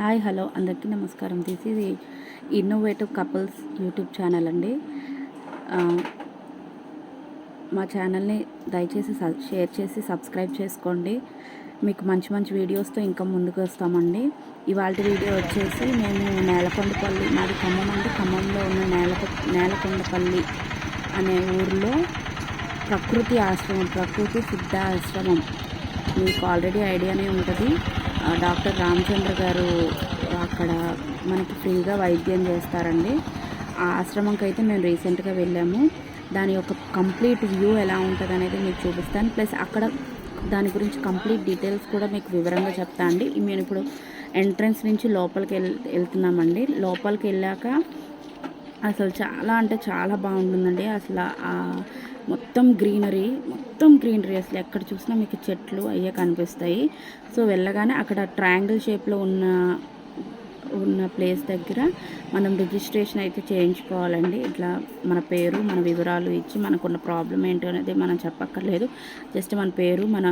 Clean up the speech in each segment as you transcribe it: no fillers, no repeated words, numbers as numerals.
Hi hello అందరికీ నమస్కారం. This is innovative couples YouTube channel అండి. ఆ, మా ఛానల్ని దయచేసి షేర్ చేసి సబ్స్క్రైబ్ చేసుకోండి. మీకు మంచి మంచి వీడియోస్తో ఇంకా ముందుకు వస్తామండి. ఇవాళ వీడియో వచ్చేసి మేము నేలకొండపల్లి, మాది ఖమ్మం అండి. ఖమ్మంలో ఉన్న నేలకొండపల్లి అనే ఊరిలో ప్రకృతి ఆశ్రమం, ప్రకృతి సిద్ధ ఆశ్రమం మీకు ఆల్రెడీ ఐడియానే ఉంటుంది. డాక్టర్ రామచంద్ర గారు అక్కడ మనకి ఫ్రీగా వైద్యం చేస్తారండి. ఆ ఆశ్రమంకి అయితే మేము రీసెంట్గా వెళ్ళాము. దాని యొక్క కంప్లీట్ వ్యూ ఎలా ఉంటుంది అనేది మీకు చూపిస్తాను. ప్లస్ అక్కడ దాని గురించి కంప్లీట్ డీటెయిల్స్ కూడా మీకు వివరంగా చెప్తా అండి. మేము ఇప్పుడు ఎంట్రన్స్ నుంచి లోపలికి వెళ్తున్నామండి. లోపలికి వెళ్ళాక అసలు చాలా అంటే చాలా బాగుంటుందండి. అసలు మొత్తం గ్రీనరీ అసలు ఎక్కడ చూసినా మీకు చెట్లు అయ్యే కనిపిస్తాయి. సో వెళ్ళగానే అక్కడ ట్రయాంగిల్ షేప్లో ఉన్న ప్లేస్ దగ్గర మనం రిజిస్ట్రేషన్ అయితే చేయించుకోవాలండి. ఇట్లా మన పేరు, మన వివరాలు ఇచ్చి మనకున్న ప్రాబ్లం ఏంటో అనేది మనం చెప్పక్కర్లేదు. జస్ట్ మన పేరు, మన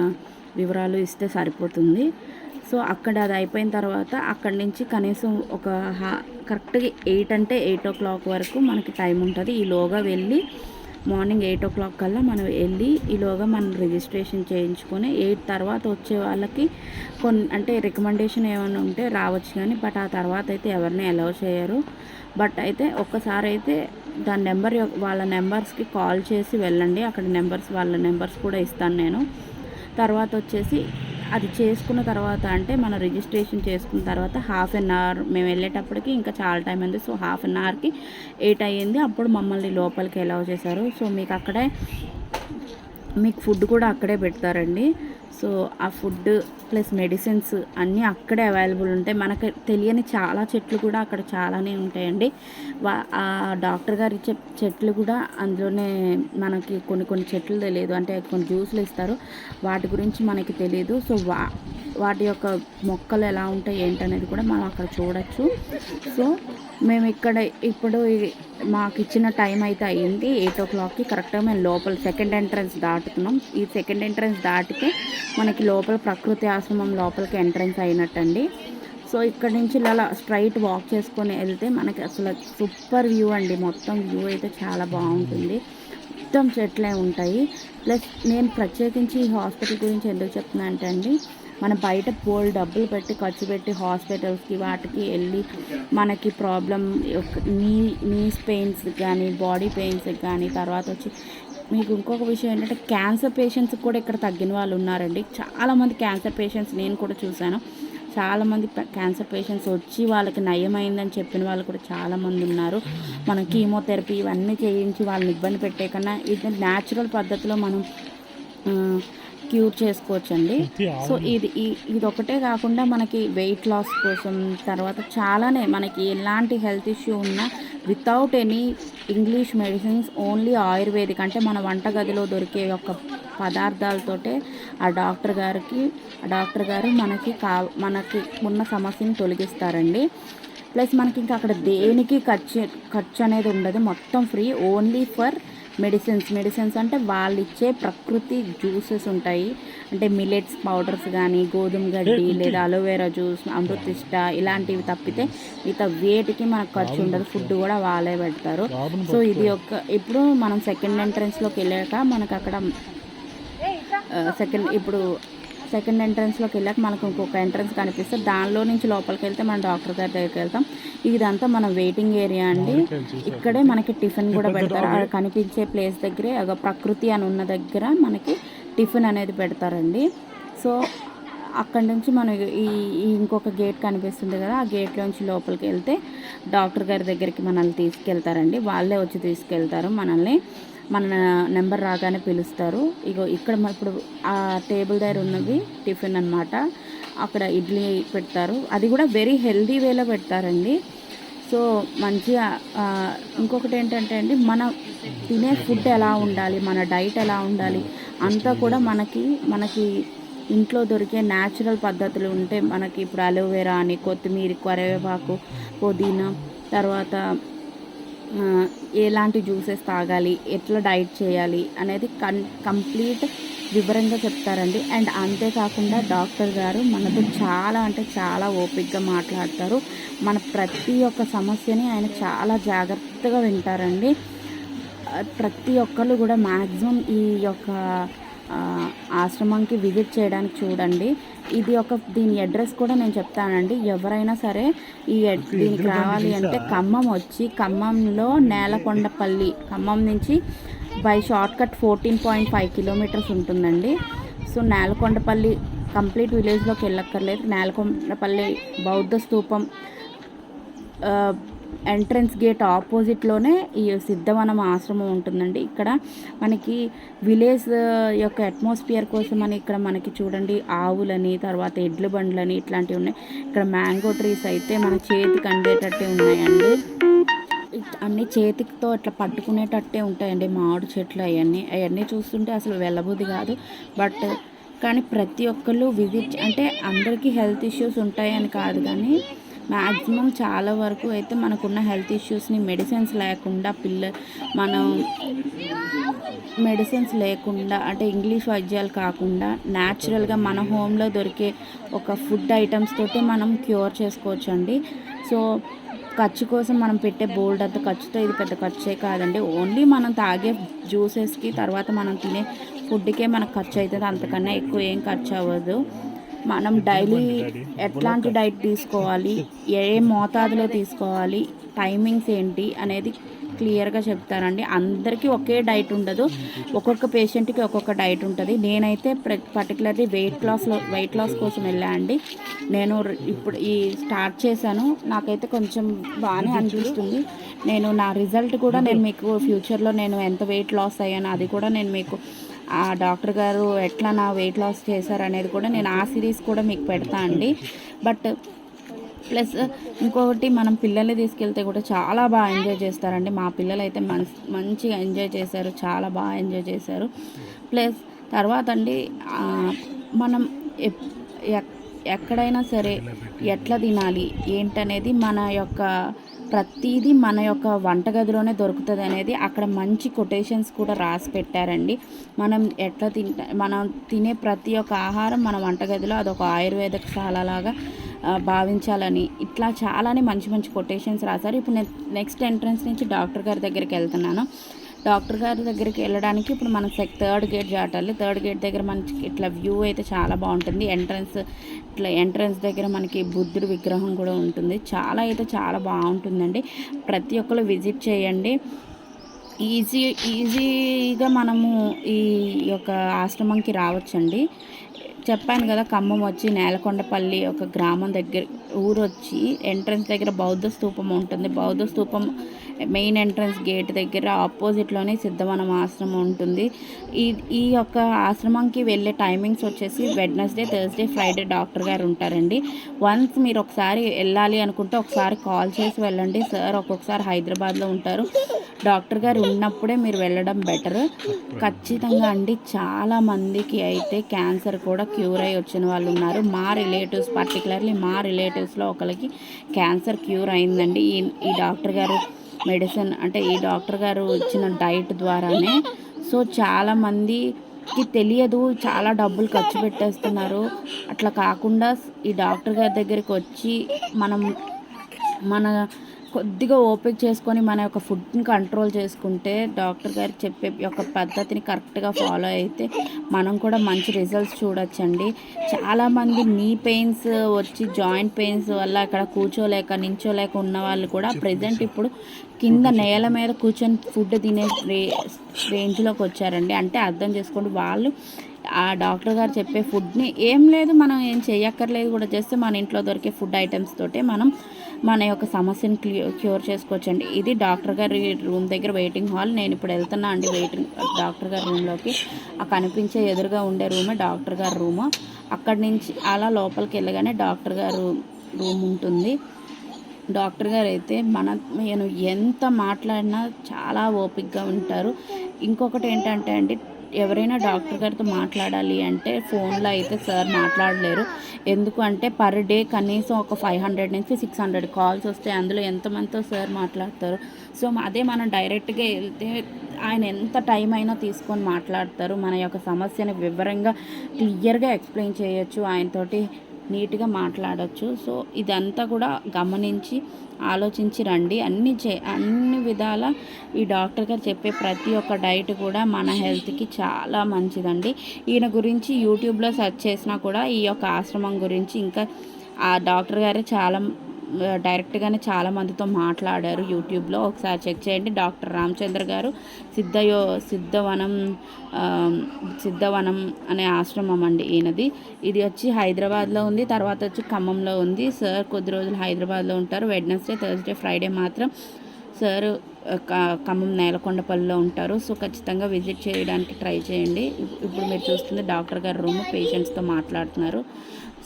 వివరాలు ఇస్తే సరిపోతుంది. సో అక్కడ అది అయిపోయిన తర్వాత అక్కడి నుంచి కనీసం ఒక కరెక్ట్గా 8 అంటే 8 o'clock వరకు మనకి టైం ఉంటుంది. ఈలోగా వెళ్ళి మార్నింగ్ 8 o'clock కల్లా మనం వెళ్ళి ఈలోగా మనం రిజిస్ట్రేషన్ చేయించుకొని 8 తర్వాత వచ్చే వాళ్ళకి అంటే రికమెండేషన్ ఏమైనా ఉంటే రావచ్చు కానీ, బట్ ఆ తర్వాత అయితే ఎవరిని అలౌ చేయరు. బట్ అయితే ఒక్కసారి అయితే దాని వాళ్ళ నెంబర్స్కి కాల్ చేసి వెళ్ళండి. అక్కడ వాళ్ళ నెంబర్స్ కూడా ఇస్తాను నేను. తర్వాత వచ్చేసి అది చేసుకున్న తర్వాత అంటే మనం రిజిస్ట్రేషన్ చేసుకున్న తర్వాత 1/2 hour మేము వెళ్ళేటప్పటికి ఇంకా చాలా టైం ఉంది. సో 1/2 hourకి 8 అయ్యింది. అప్పుడు మమ్మల్ని లోపలికి అలౌ చేశారు. సో మీకు ఫుడ్ కూడా అక్కడే పెడతారండి. సో ఆ ఫుడ్ ప్లస్ మెడిసిన్స్ అన్నీ అక్కడే అవైలబుల్ ఉంటాయి. మనకు తెలియని చాలా చెట్లు కూడా అక్కడ చాలానే ఉంటాయండి. ఆ డాక్టర్ గారు ఇచ్చే చెట్లు కూడా అందులోనే మనకి కొన్ని చెట్లు తెలియదు, అంటే కొన్ని జ్యూస్లు ఇస్తారు, వాటి గురించి మనకి తెలియదు. సో వాటి యొక్క మొక్కలు ఎలా ఉంటాయి ఏంటనేది కూడా మనం అక్కడ చూడొచ్చు. సో మేము ఇప్పుడు మాకు ఇచ్చిన టైం అయితే అయ్యింది 8 o'clockకి. కరెక్ట్గా మేము లోపల సెకండ్ ఎంట్రన్స్ దాటుతున్నాం. ఈ సెకండ్ ఎంట్రన్స్ దాటితే మనకి లోపల ప్రకృతి ఆశ్రమం లోపలికి ఎంట్రన్స్ అయినట్టండి. సో ఇక్కడ నుంచి ఇలా స్ట్రైట్ వాక్ చేసుకొని వెళ్తే మనకి అసలు సూపర్ వ్యూ అండి. మొత్తం వ్యూ అయితే చాలా బాగుంటుంది. మొత్తం చెట్లే ఉంటాయి. ప్లస్ నేను ప్రత్యేకించి ఈ హాస్పిటల్ గురించి ఎందుకు చెప్తున్నా అంటే అండి, మనం బయట డబ్బులు పెట్టి ఖర్చు పెట్టి హాస్పిటల్స్కి వాటికి వెళ్ళి మనకి ప్రాబ్లం నీస్ పెయిన్స్ కానీ, బాడీ పెయిన్స్ కానీ, తర్వాత వచ్చి మీకు ఇంకొక విషయం ఏంటంటే క్యాన్సర్ పేషెంట్స్కి కూడా ఇక్కడ తగ్గిన వాళ్ళు ఉన్నారండి. చాలామంది క్యాన్సర్ పేషెంట్స్ నేను కూడా చూశాను. చాలామంది క్యాన్సర్ పేషెంట్స్ వచ్చి వాళ్ళకి నయమైందని చెప్పిన వాళ్ళు కూడా చాలామంది ఉన్నారు. మనం కీమోథెరపీ ఇవన్నీ చేయించి వాళ్ళని ఇబ్బంది పెట్టే కన్నా ఇది న్యాచురల్ పద్ధతిలో మనం క్యూర్ చేసుకోవచ్చండి. సో ఇది ఒకటే కాకుండా మనకి వెయిట్ లాస్ కోసం, తర్వాత చాలానే మనకి ఎలాంటి హెల్త్ ఇష్యూ ఉన్నా without any English medicines, only ayurvedic అంటే మన వంటగదిలో దొరికే ఒక పదార్థాలతోటే ఆ డాక్టర్ గారు మనకి ఉన్న సమస్యను తొలగిస్తారండి. ప్లస్ మనకి ఇంకా అక్కడ దేనికి ఖర్చు అనేది ఉండదు. మొత్తం ఫ్రీ, ఓన్లీ ఫర్ మెడిసిన్స్ అంటే వాళ్ళు ఇచ్చే ప్రకృతి జ్యూసెస్ ఉంటాయి. అంటే మిలెట్స్ పౌడర్స్ కానీ, గోధుమ గడ్డి లేదా అలోవెరా జ్యూస్, అమృతిష్ట ఇలాంటివి తప్పితే మిగతా వేటికి మనకు ఖర్చు ఉండదు. ఫుడ్ కూడా వాళ్ళే పెడతారు. సో ఇది ఇప్పుడు మనం సెకండ్ ఎంట్రన్స్లోకి వెళ్ళాక మనకు అక్కడ సెకండ్ ఎంట్రన్స్లోకి వెళ్ళాక మనకు ఇంకొక ఎంట్రన్స్ కనిపిస్తుంది. దానిలో నుంచి లోపలికి వెళ్తే మనం డాక్టర్ గారి దగ్గరికి వెళ్తాం. ఇదంతా మన వెయిటింగ్ ఏరియా అండి. ఇక్కడే మనకి టిఫిన్ కూడా పెడతారు. కనిపించే ప్లేస్ దగ్గరే ప్రకృతి అని ఉన్న దగ్గర మనకి టిఫిన్ అనేది పెడతారండి. సో అక్కడి నుంచి మనం ఇంకొక గేట్ కనిపిస్తుంది కదా, ఆ గేట్లోంచి లోపలికి వెళ్తే డాక్టర్ గారి దగ్గరికి మనల్ని తీసుకెళ్తారండి. వాళ్ళే వచ్చి తీసుకెళ్తారు మనల్ని. మన నెంబర్ రాగానే పిలుస్తారు. ఇక్కడ ఇప్పుడు ఆ టేబుల్ దగ్గర ఉన్నది టిఫిన్ అన్నమాట. అక్కడ ఇడ్లీ పెడతారు. అది కూడా వెరీ హెల్దీ వేలో పెడతారండి. సో మంచిగా ఇంకొకటి ఏంటంటే అండి, మనం తినే ఫుడ్ ఎలా ఉండాలి, మన డైట్ ఎలా ఉండాలి అంతా కూడా మనకి ఇంట్లో దొరికే న్యాచురల్ పద్ధతులు ఉంటే, మనకి ఇప్పుడు అలోవెరా అని, కొత్తిమీర, కరివేపాకు, పుదీనా, తర్వాత ఎలాంటి జ్యూసెస్ తాగాలి, ఎట్లా డైట్ చేయాలి అనేది కంప్లీట్ వివరంగా చెప్తారండి. అండ్ అంతేకాకుండా డాక్టర్ గారు మనతో చాలా అంటే చాలా ఓపికగా మాట్లాడతారు. మన ప్రతి ఒక్క సమస్యని ఆయన చాలా జాగ్రత్తగా వింటారండి. ప్రతి ఒక్కళ్ళు కూడా మ్యాక్సిమం ఈ యొక్క ఆశ్రమంకి విజిట్ చేయడానికి చూడండి. ఇది దీని అడ్రస్ కూడా నేను చెప్తానండి. ఎవరైనా సరే దీనికి రావాలి అంటే ఖమ్మం వచ్చి, ఖమ్మంలో నేలకొండపల్లి, ఖమ్మం నుంచి బై షార్ట్కట్ 14.5 కిలోమీటర్స్ ఉంటుందండి. సో నేలకొండపల్లి కంప్లీట్ విలేజ్లోకి వెళ్ళక్కర్లేదు. నేలకొండపల్లి బౌద్ధ స్తూపం ఎంట్రన్స్ గేట్ ఆపోజిట్లోనే ఈ సిద్ధవనం ఆశ్రమం ఉంటుందండి. ఇక్కడ మనకి విలేజ్ యొక్క అట్మాస్ఫియర్ కోసం అని ఇక్కడ మనకి చూడండి ఆవులని, తర్వాత ఎడ్ల బండ్లని ఇట్లాంటివి ఉన్నాయి. ఇక్కడ మ్యాంగో ట్రీస్ అయితే మన చేతికి అందేటట్టే ఉన్నాయండి. అన్నీ చేతితో ఇట్లా పట్టుకునేటట్టే ఉంటాయండి మామిడి చెట్లు. అవన్నీ చూస్తుంటే అసలు వెళ్ళబుద్ధి కాదు. బట్ కానీ ప్రతి ఒక్కళ్ళు విజిట్ అంటే అందరికీ హెల్త్ ఇష్యూస్ ఉంటాయని కాదు, కానీ మ్యాక్సిమం చాలా వరకు అయితే మనకున్న హెల్త్ ఇష్యూస్ని మెడిసిన్స్ లేకుండా అంటే ఇంగ్లీష్ వైద్యాలు కాకుండా న్యాచురల్గా మన హోమ్లో దొరికే ఒక ఫుడ్ ఐటమ్స్ తోటి మనం క్యూర్ చేసుకోవచ్చు అండి. సో ఖర్చు కోసం మనం పెట్టే బోల్డ్ అంత ఖర్చుతో ఇది పెద్ద ఖర్చే కాదండి. ఓన్లీ మనం తాగే జ్యూసెస్కి, తర్వాత మనం తినే ఫుడ్కే మనకు ఖర్చు అవుతుంది. అంతకన్నా ఎక్కువ ఏం ఖర్చు అవ్వదు. మనం డైలీ ఎట్లాంటి డైట్ తీసుకోవాలి, ఏ మోతాదులో తీసుకోవాలి, టైమింగ్స్ ఏంటి అనేది క్లియర్గా చెప్తారండి. అందరికీ ఒకే డైట్ ఉండదు, ఒక్కొక్క పేషెంట్కి ఒక్కొక్క డైట్ ఉంటుంది. నేనైతే పర్టికులర్లీ వెయిట్ లాస్ కోసం వెళ్ళా అండి. నేను ఇప్పుడు స్టార్ట్ చేశాను. నాకైతే కొంచెం బాగానే అనిపిస్తుంది. నా రిజల్ట్ కూడా నేను మీకు ఫ్యూచర్లో నేను ఎంత వెయిట్ లాస్ అయ్యాను అది కూడా నేను మీకు ఆ డాక్టర్ గారు ఎట్లా నా వెయిట్ లాస్ చేశారు అనేది కూడా నేను ఆ సిరీస్ కూడా మీకు పెడతా అండి. బట్ ప్లస్ ఇంకొకటి, మనం పిల్లల్ని తీసుకెళ్తే కూడా చాలా బాగా ఎంజాయ్ చేస్తారండి. మా పిల్లలు అయితే మంచిగా ఎంజాయ్ చేశారు, చాలా బాగా ఎంజాయ్ చేశారు. ప్లస్ తర్వాత అండి మనం ఎక్కడైనా సరే ఎట్లా తినాలి ఏంటనేది ప్రతిదీ మన యొక్క వంటగదిలోనే దొరుకుతుంది అనేది అక్కడ మంచి కొటేషన్స్ కూడా రాసి పెట్టారండి. మనం తినే ప్రతి ఒక్క ఆహారం మన వంటగదిలో అదొక ఆయుర్వేదశాలలాగా భావించాలని ఇట్లా చాలానే మంచి మంచి కొటేషన్స్ రాశారు. ఇప్పుడు నేను నెక్స్ట్ ఎంట్రన్స్ నుంచి డాక్టర్ గారి దగ్గరికి వెళ్తున్నాను. డాక్టర్ గారి దగ్గరికి వెళ్ళడానికి ఇప్పుడు మనం థర్డ్ గేట్ దాటాలి. థర్డ్ గేట్ దగ్గర మనకి ఇట్లా వ్యూ అయితే చాలా బాగుంటుంది. ఎంట్రన్స్ దగ్గర మనకి బుద్ధుడి విగ్రహం కూడా ఉంటుంది. చాలా బాగుంటుందండి. ప్రతి ఒక్కరు విజిట్ చేయండి. ఈజీగా మనము ఈ యొక్క ఆశ్రమంకి రావచ్చండి. చెప్పాను కదా, ఖమ్మం వచ్చి నేలకొండపల్లి ఒక గ్రామం దగ్గర ఊరు వచ్చి ఎంట్రన్స్ దగ్గర బౌద్ధ స్తూపం ఉంటుంది. బౌద్ధ స్తూపం మెయిన్ ఎంట్రన్స్ గేట్ దగ్గర ఆపోజిట్లోనే సిద్ధవనం ఆశ్రమం ఉంటుంది. ఈ యొక్క ఆశ్రమంకి వెళ్ళే టైమింగ్స్ వచ్చేసి వెడ్నెస్డే, థర్స్డే, ఫ్రైడే డాక్టర్ గారు ఉంటారండి. వన్స్ మీరు ఒకసారి వెళ్ళాలి అనుకుంటే ఒకసారి కాల్ చేసి వెళ్ళండి. సార్ ఒక్కొక్కసారి హైదరాబాద్లో ఉంటారు. డాక్టర్ గారు ఉన్నప్పుడే మీరు వెళ్ళడం బెటర్. ఖచ్చితంగా అండి, చాలామందికి అయితే క్యాన్సర్ కూడా క్యూర్ అయ్యి వచ్చిన వాళ్ళు ఉన్నారు. పర్టికులర్లీ మా రిలేటివ్స్లో ఒకరికి క్యాన్సర్ క్యూర్ అయిందండి ఈ డాక్టర్ గారు మెడిసిన్ అంటే ఈ డాక్టర్ గారు ఇచ్చిన డైట్ ద్వారానే. సో చాలామందికి తెలియదు, చాలా డబ్బులు ఖర్చు పెట్టేస్తున్నారు. అట్లా కాకుండా ఈ డాక్టర్ గారి దగ్గరికి వచ్చి మన కొద్దిగా ఓపిక చేసుకొని మన యొక్క ఫుడ్ని కంట్రోల్ చేసుకుంటే, డాక్టర్ గారు చెప్పే యొక్క పద్ధతిని కరెక్ట్గా ఫాలో అయితే మనం కూడా మంచి రిజల్ట్స్ చూడొచ్చండి. చాలామంది నీ పెయిన్స్ వచ్చి జాయింట్ పెయిన్స్ వల్ల అక్కడ నించోలేక ఉన్న వాళ్ళు కూడా ప్రజెంట్ ఇప్పుడు కింద నేల మీద కూర్చొని ఫుడ్ తినే రేంజ్లోకి వచ్చారండి. అంటే అర్థం చేసుకోండి, వాళ్ళు ఆ డాక్టర్ గారు చెప్పే ఫుడ్ని ఏం లేదు, మనం ఏం చేయక్కర్లేదు కూడా, జస్ట్ మన ఇంట్లో దొరికే ఫుడ్ ఐటమ్స్ తోటే మనం మన యొక్క సమస్యను క్యూర్ చేసుకోవచ్చండి. ఇది డాక్టర్ గారి రూమ్ దగ్గర వెయిటింగ్ హాల్. నేను ఇప్పుడు వెళ్తున్నా అండి డాక్టర్ గారి రూమ్లోకి. ఆ కనిపించే ఎదురుగా ఉండే రూమే డాక్టర్ గారి రూము. అక్కడి నుంచి అలా లోపలికి వెళ్ళగానే డాక్టర్ గారు రూమ్ ఉంటుంది. డాక్టర్ గారు అయితే నేను ఎంత మాట్లాడినా చాలా ఓపికగా ఉంటారు. ఇంకొకటి ఏంటంటే అండి, ఎవరైనా డాక్టర్ గారితో మాట్లాడాలి అంటే ఫోన్లో అయితే సార్ మాట్లాడలేరు. ఎందుకు అంటే పర్ డే కనీసం ఒక 500 నుంచి 600 కాల్స్ వస్తాయి. అందులో ఎంతమందితో సార్ మాట్లాడతారు. సో అదే మనం డైరెక్ట్గా వెళ్తే ఆయన ఎంత టైం అయినా తీసుకొని మాట్లాడతారు. మన యొక్క సమస్యని వివరంగా క్లియర్గా ఎక్స్ప్లెయిన్ చేయొచ్చు, ఆయనతోటి నీట్గా మాట్లాడచ్చు. సో ఇదంతా కూడా గమనించి ఆలోచించి రండి. అన్ని విధాల ఈ డాక్టర్ గారు చెప్పే ప్రతి ఒక్క డైట్ కూడా మన హెల్త్కి చాలా మంచిదండి. ఈయన గురించి యూట్యూబ్లో సెర్చ్ చేసినా కూడా ఈ యొక్క ఆశ్రమం గురించి ఇంకా ఆ డాక్టర్ గారే డైరెక్ట్గానే చాలామందితో మాట్లాడారు యూట్యూబ్లో. ఒకసారి చెక్ చేయండి. డాక్టర్ రామచంద్ర గారు సిద్ధవనం సిద్ధవనం అనే ఆశ్రమం అండి ఈయనది. ఇది వచ్చి హైదరాబాద్లో ఉంది, తర్వాత వచ్చి ఖమ్మంలో ఉంది. సార్ కొద్ది రోజులు హైదరాబాద్లో ఉంటారు. వెడ్నెస్డే, థర్స్డే, ఫ్రైడే మాత్రం సార్ ఖమ్మం నేలకొండపల్లిలో ఉంటారు. సో ఖచ్చితంగా విజిట్ చేయడానికి ట్రై చేయండి. ఇప్పుడు మీరు చూస్తుంది డాక్టర్ గారి రూమ్, పేషెంట్స్తో మాట్లాడుతున్నారు.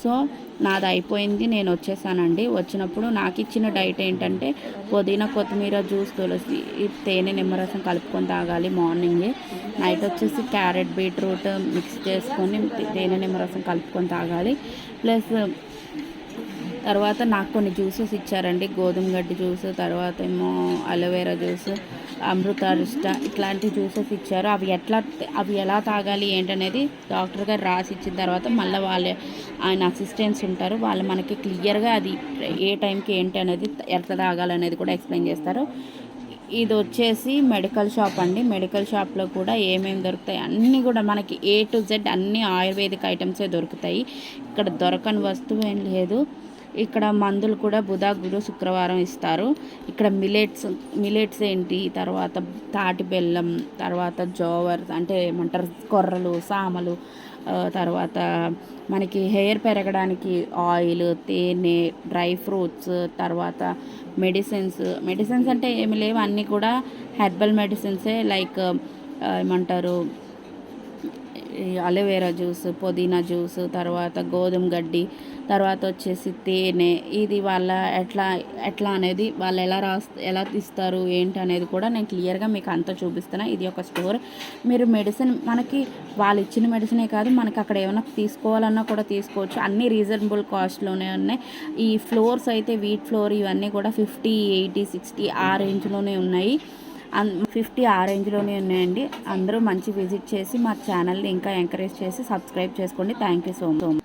సో నాది అయిపోయింది, నేను వచ్చేసానండి. వచ్చినప్పుడు నాకు ఇచ్చిన డైట్ ఏంటంటే పుదీనా, కొత్తిమీర జ్యూస్, తులసి, తేనె, నిమ్మరసం కలుపుకొని తాగాలి మార్నింగే. నైట్ వచ్చేసి క్యారెట్, బీట్రూట్ మిక్స్ చేసుకొని తేనె, నిమ్మరసం కలుపుకొని తాగాలి. ప్లస్ తర్వాత నాకు కొన్ని జ్యూసెస్ ఇచ్చారండి. గోధుమ గడ్డి జ్యూస్, తర్వాత ఏమో అలోవెరా జ్యూస్, అమృతారిష్ట, ఇట్లాంటి జ్యూసెస్ ఇచ్చారు. అవి ఎలా తాగాలి ఏంటనేది డాక్టర్ గారు రాసి ఇచ్చిన తర్వాత మళ్ళీ ఆయన అసిస్టెంట్స్ ఉంటారు, వాళ్ళు మనకి క్లియర్గా అది ఏ టైంకి ఏంటి అనేది ఎట్లా తాగాలనేది కూడా ఎక్స్ప్లెయిన్ చేస్తారు. ఇది వచ్చేసి మెడికల్ షాప్ అండి. మెడికల్ షాప్లో కూడా ఏమేమి దొరుకుతాయి అన్నీ కూడా మనకి A to Z అన్ని ఆయుర్వేదిక్ ఐటమ్సే దొరుకుతాయి. ఇక్కడ దొరకని వస్తువు ఏం లేదు. ఇక్కడ మందులు కూడా బుధ, గురు, శుక్రవారం ఇస్తారు. ఇక్కడ మిలెట్స్ ఏంటి, తర్వాత తాటి బెల్లం, తర్వాత జోవర్ అంటే ఏమంటారు కొర్రలు, సామలు, తర్వాత మనకి హెయిర్ పెరగడానికి ఆయిల్, తేనె, డ్రై ఫ్రూట్స్, తర్వాత మెడిసిన్స్ అంటే ఏమి లేవు, అన్నీ కూడా హెర్బల్ మెడిసిన్సే. లైక్ ఏమంటారు అలోవెరా జ్యూస్, పుదీనా జ్యూస్, తర్వాత గోధుమ గడ్డి, తర్వాత వచ్చేసి తేనె. ఇది వాళ్ళ ఎట్లా అనేది వాళ్ళు ఎలా ఇస్తారు ఏంటి అనేది కూడా నేను క్లియర్గా మీకు అంతా చూపిస్తున్నా. ఇది ఒక స్టోర్. మీరు మెడిసిన్ మనకి వాళ్ళు ఇచ్చిన మెడిసినే కాదు, మనకి అక్కడ ఏమైనా తీసుకోవాలన్నా కూడా తీసుకోవచ్చు. అన్నీ రీజనబుల్ కాస్ట్లోనే ఉన్నాయి. ఈ ఫ్లోర్స్ అయితే వీట్ ఫ్లోర్ ఇవన్నీ కూడా 50, 80, 60 ఆ రేంజ్లోనే ఉన్నాయి. 50 ఆ రేంజ్లోనే ఉన్నాయండి. అందరూ మంచి విజిట్ చేసి మా ఛానల్ని ఇంకా ఎంకరేజ్ చేసి సబ్స్క్రైబ్ చేసుకోండి. Thank you so much.